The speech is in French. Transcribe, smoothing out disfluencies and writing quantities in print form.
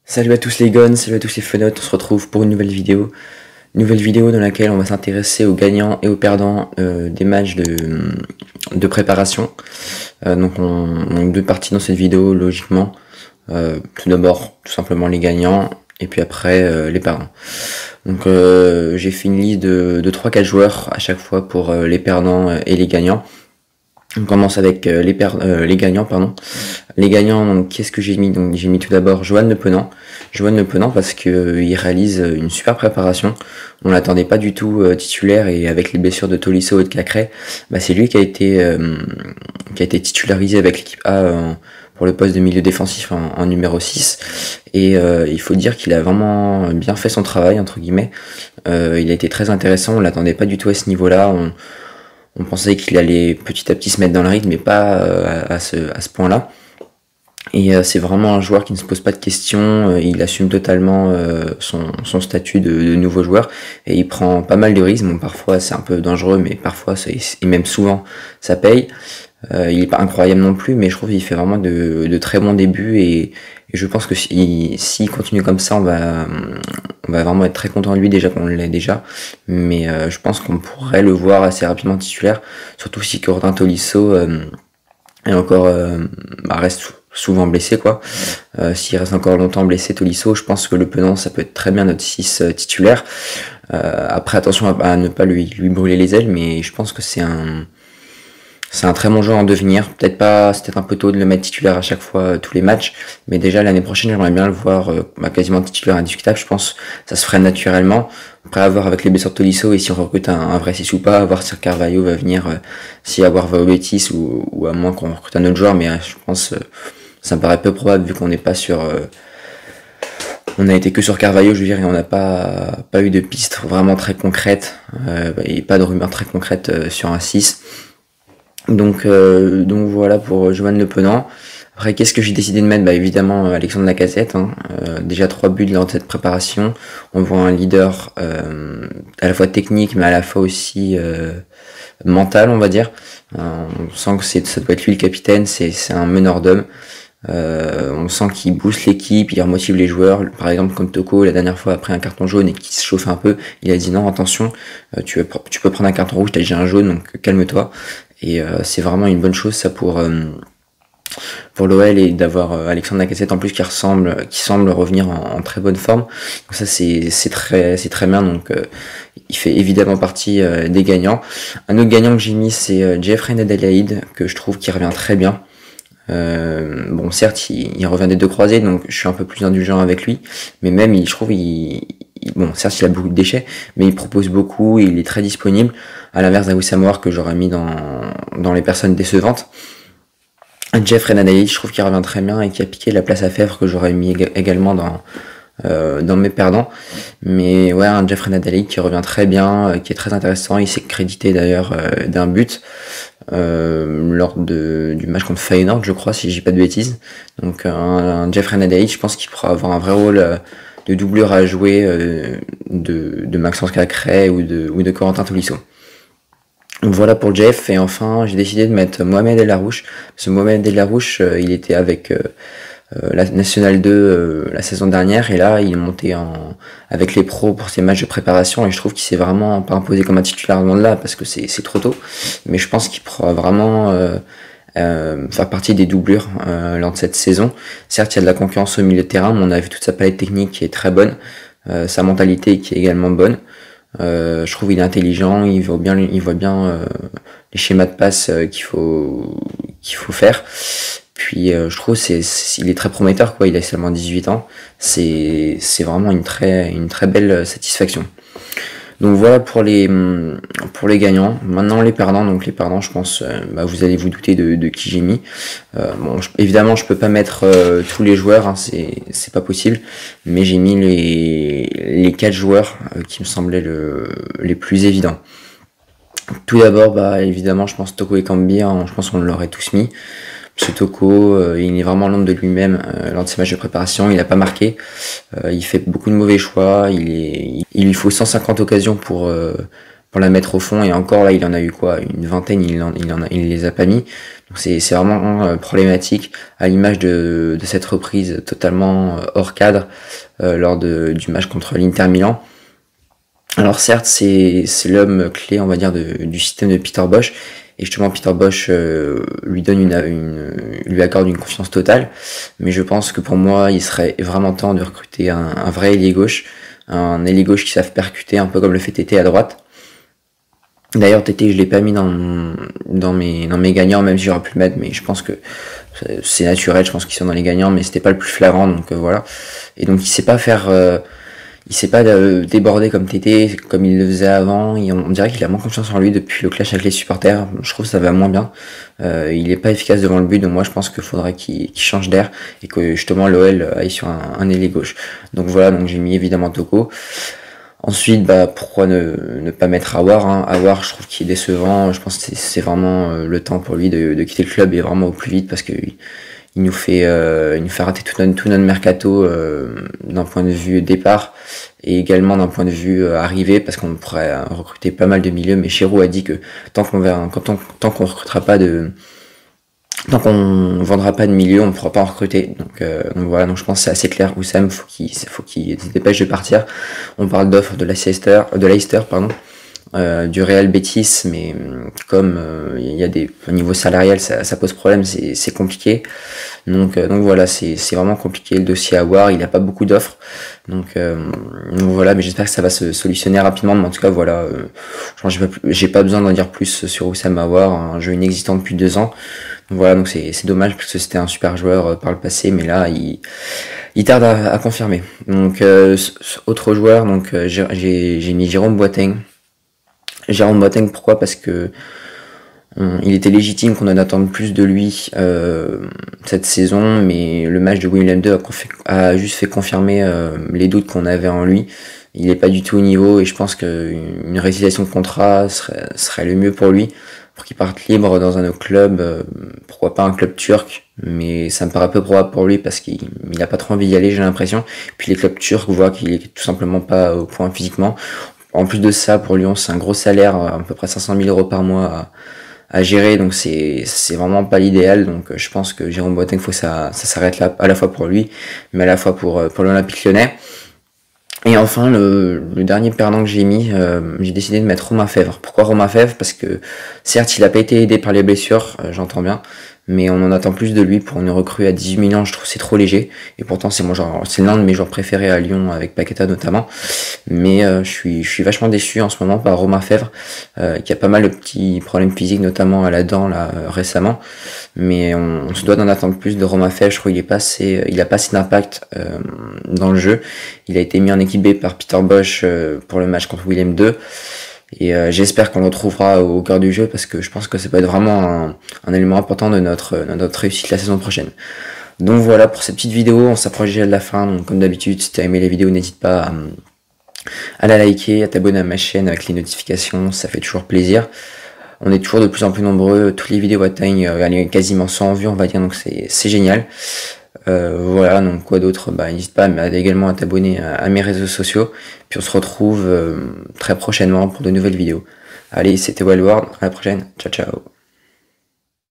Salut à tous les gones, salut à tous les fenotes, on se retrouve pour une nouvelle vidéo. Nouvelle vidéo dans laquelle on va s'intéresser aux gagnants et aux perdants des matchs de préparation. Donc on a deux parties dans cette vidéo logiquement. Tout d'abord tout simplement les gagnants et puis après les perdants. Donc j'ai fait une liste de 3-4 joueurs à chaque fois pour les perdants et les gagnants. On commence avec les gagnants, pardon. Les gagnants, donc qu'est-ce que j'ai mis? Donc j'ai mis tout d'abord Johan Le Penant. Johan Le Penant parce que il réalise une super préparation. On l'attendait pas du tout titulaire, et avec les blessures de Tolisso et de Cacré, c'est lui qui a été titularisé avec l'équipe A pour le poste de milieu défensif en numéro 6. Et il faut dire qu'il a vraiment bien fait son travail entre guillemets. Il a été très intéressant, on l'attendait pas du tout à ce niveau-là. On pensait qu'il allait petit à petit se mettre dans le rythme, mais pas à ce point-là. Et c'est vraiment un joueur qui ne se pose pas de questions, il assume totalement son statut de nouveau joueur, et il prend pas mal de risques. Bon, parfois c'est un peu dangereux, mais parfois, et même souvent, ça paye. Il est pas incroyable non plus, mais je trouve qu'il fait vraiment de très bons débuts, et je pense que s'il continue comme ça, on va vraiment être très content de lui, déjà qu'on l'est déjà, mais je pense qu'on pourrait le voir assez rapidement titulaire, surtout si Corentin Tolisso est encore reste souvent blessé quoi. S'il reste encore longtemps blessé Tolisso, je pense que Le Penant ça peut être très bien notre 6 titulaire. Après attention à ne pas lui brûler les ailes, mais je pense que c'est un très bon joueur en devenir. Peut-être pas, c'est peut-être un peu tôt de le mettre titulaire à chaque fois tous les matchs, mais déjà l'année prochaine j'aimerais bien le voir quasiment titulaire indiscutable. Je pense que ça se ferait naturellement. Après, à voir avec les blessures de Tolisso et si on recrute un vrai 6 ou pas, à voir si Carvalho va venir, si avoir va au Betis, ou à moins qu'on recrute un autre joueur, mais je pense ça me paraît peu probable vu qu'on n'est pas sur on a été que sur Carvalho, je veux dire, et on n'a pas eu de pistes vraiment très concrètes et pas de rumeurs très concrètes sur un 6. Donc voilà pour Johan Le Penant. Après, qu'est-ce que j'ai décidé de mettre? Évidemment Alexandre Lacazette. Déjà 3 buts lors de cette préparation. On voit un leader à la fois technique, mais à la fois aussi mental, on va dire. On sent que ça doit être lui le capitaine. C'est un meneur d'hommes. On sent qu'il booste l'équipe, il remotive les joueurs. Par exemple, comme Toko la dernière fois après un carton jaune et qu'il se chauffe un peu, il a dit non, attention, tu peux prendre un carton rouge, t'as déjà un jaune, donc calme-toi. Et c'est vraiment une bonne chose ça pour l'OL, et d'avoir Alexandre Lacazette en plus qui semble revenir en très bonne forme. Donc ça c'est très bien. Donc il fait évidemment partie des gagnants. Un autre gagnant que j'ai mis, c'est Jeffrey Nadalaïd, que je trouve qui revient très bien. Bon, certes il revient des deux croisés, donc je suis un peu plus indulgent avec lui, mais même je trouve bon, certes il a beaucoup de déchets, mais il propose beaucoup, il est très disponible, à l'inverse d'Awissam Aouar que j'aurais mis dans les personnes décevantes. Jeffrey Nadalaïd, je trouve qu'il revient très bien et qui a piqué la place à Fèvre, que j'aurais mis également dans mes perdants. Mais ouais, un Jeffrey Nadalaïd qui revient très bien, qui est très intéressant. Il s'est crédité d'ailleurs d'un but lors du match contre Feyenoord, je crois, si j'ai pas de bêtises. Donc un Jeffrey Nadalaïd, je pense qu'il pourra avoir un vrai rôle de doublure à jouer de Maxence Cacré ou de Corentin Tolisso. Donc voilà pour Jeff. Et enfin j'ai décidé de mettre Mohamed El Arouche. Ce Mohamed El Arouche, il était avec la Nationale 2 la saison dernière, et là il est monté avec les pros pour ses matchs de préparation, et je trouve qu'il s'est vraiment pas imposé comme un titulaire loin de là, parce que c'est trop tôt, mais je pense qu'il pourra vraiment faire partie des doublures lors de cette saison. Certes il y a de la concurrence au milieu de terrain, mais on a vu toute sa palette technique qui est très bonne, sa mentalité qui est également bonne. Je trouve qu'il est intelligent, il voit bien les schémas de passe qu'il faut faire. Puis je trouve il est très prometteur quoi, il a seulement 18 ans. C'est vraiment une très belle satisfaction. Donc voilà pour les gagnants. Maintenant les perdants. Donc les perdants, je pense vous allez vous douter de qui j'ai mis. Bon, évidemment je peux pas mettre tous les joueurs, c'est pas possible, mais j'ai mis les 4 joueurs qui me semblaient les plus évidents. Tout d'abord évidemment je pense Toko Ekambi, je pense qu'on l'aurait tous mis. Ce Toko, il est vraiment l'ombre de lui-même lors de ses matchs de préparation. Il n'a pas marqué, il fait beaucoup de mauvais choix. Il lui faut 150 occasions pour pour la mettre au fond, et encore là il en a eu quoi, une vingtaine, il les a pas mis. Donc c'est vraiment problématique, à l'image de cette reprise totalement hors cadre lors du match contre l'Inter Milan. Alors certes, c'est l'homme clé, on va dire, du système de Peter Bosz, et justement Peter Bosz lui accorde une confiance totale, mais je pense que pour moi, il serait vraiment temps de recruter un vrai ailier gauche, un ailier gauche qui savent percuter, un peu comme le fait Tété à droite. D'ailleurs, Tété, je l'ai pas mis dans mes gagnants, même si j'aurais pu le mettre, mais je pense que c'est naturel, je pense qu'ils sont dans les gagnants, mais c'était pas le plus flagrant, donc voilà. Et donc il sait pas faire... il sait pas déborder comme Tété, comme il le faisait avant. On dirait qu'il a moins confiance en lui depuis le clash avec les supporters. Je trouve que ça va moins bien. Il est pas efficace devant le but, donc moi je pense qu'il faudrait qu'il change d'air et que justement l'OL aille sur un ailier gauche. Donc voilà, donc j'ai mis évidemment Toko. Ensuite, pourquoi ne pas mettre Aouar, hein. Aouar, je trouve qu'il est décevant. Je pense que c'est vraiment le temps pour lui de quitter le club, et vraiment au plus vite, parce que il nous fait rater tout notre mercato d'un point de vue départ, et également d'un point de vue arrivée, parce qu'on pourrait recruter pas mal de milieux, mais Chirou a dit que tant qu'on recrutera pas tant qu'on vendra pas de milieu, on ne pourra pas en recruter. Donc voilà, donc je pense que c'est assez clair. Oussem, faut qu'il se dépêche de partir. On parle d'offres de Leicester, pardon. Du Real Betis, mais comme il y a au niveau salarial, ça pose problème, c'est compliqué. Donc voilà, c'est vraiment compliqué le dossier à voir. Il n'a pas beaucoup d'offres, donc voilà, mais j'espère que ça va se solutionner rapidement. Mais en tout cas, voilà, j'ai pas besoin d'en dire plus sur Oussem Aouar, un jeu inexistant depuis 2 ans. Donc voilà, donc c'est dommage, parce que c'était un super joueur par le passé, mais là il tarde à confirmer. Donc autre joueur, donc j'ai mis Jérôme Boateng. Jérôme Boateng, pourquoi? Parce que il était légitime qu'on en attende plus de lui cette saison, mais le match de Willem II a juste fait confirmer les doutes qu'on avait en lui. Il n'est pas du tout au niveau, et je pense qu'une résiliation de contrat serait le mieux pour lui, pour qu'il parte libre dans un autre club, pourquoi pas un club turc, mais ça me paraît peu probable pour lui, parce qu'il n'a pas trop envie d'y aller, j'ai l'impression. Puis les clubs turcs voient qu'il est tout simplement pas au point physiquement. En plus de ça, pour Lyon, c'est un gros salaire, à peu près 500 000 € par mois à gérer, donc c'est vraiment pas l'idéal. Donc je pense que Jérôme Boateng, faut que ça s'arrête là, à la fois pour lui, mais à la fois pour l'Olympique Lyonnais. Et enfin, le dernier perdant que j'ai mis, j'ai décidé de mettre Romain Fèvre. Pourquoi Romain Fèvre? Parce que certes, il a pas été aidé par les blessures, j'entends bien, mais on en attend plus de lui pour une recrue à 18 millions. Je trouve que c'est trop léger, et pourtant c'est l'un de mes joueurs préférés à Lyon, avec Paqueta notamment. Mais je suis vachement déçu en ce moment par Romain Fèvre, qui a pas mal de petits problèmes physiques, notamment à la dent là récemment. Mais on se doit d'en attendre plus de Romain Fèvre. Je trouve qu'il a pas assez d'impact dans le jeu. Il a été mis en équipe B par Peter Bosz pour le match contre Willem II. Et j'espère qu'on le retrouvera au cœur du jeu, parce que je pense que ça peut être vraiment un élément important de notre réussite la saison prochaine. Donc voilà pour cette petite vidéo, on s'approche déjà de la fin. Donc comme d'habitude, si tu as aimé la vidéo, n'hésite pas à la liker, à t'abonner à ma chaîne avec les notifications, ça fait toujours plaisir. On est toujours de plus en plus nombreux, toutes les vidéos atteignent quasiment 100 vues, on va dire, donc c'est génial. Voilà, donc quoi d'autre, n'hésite pas également à t'abonner à mes réseaux sociaux, puis on se retrouve très prochainement pour de nouvelles vidéos. Allez, c'était Wildworld, à la prochaine, ciao ciao.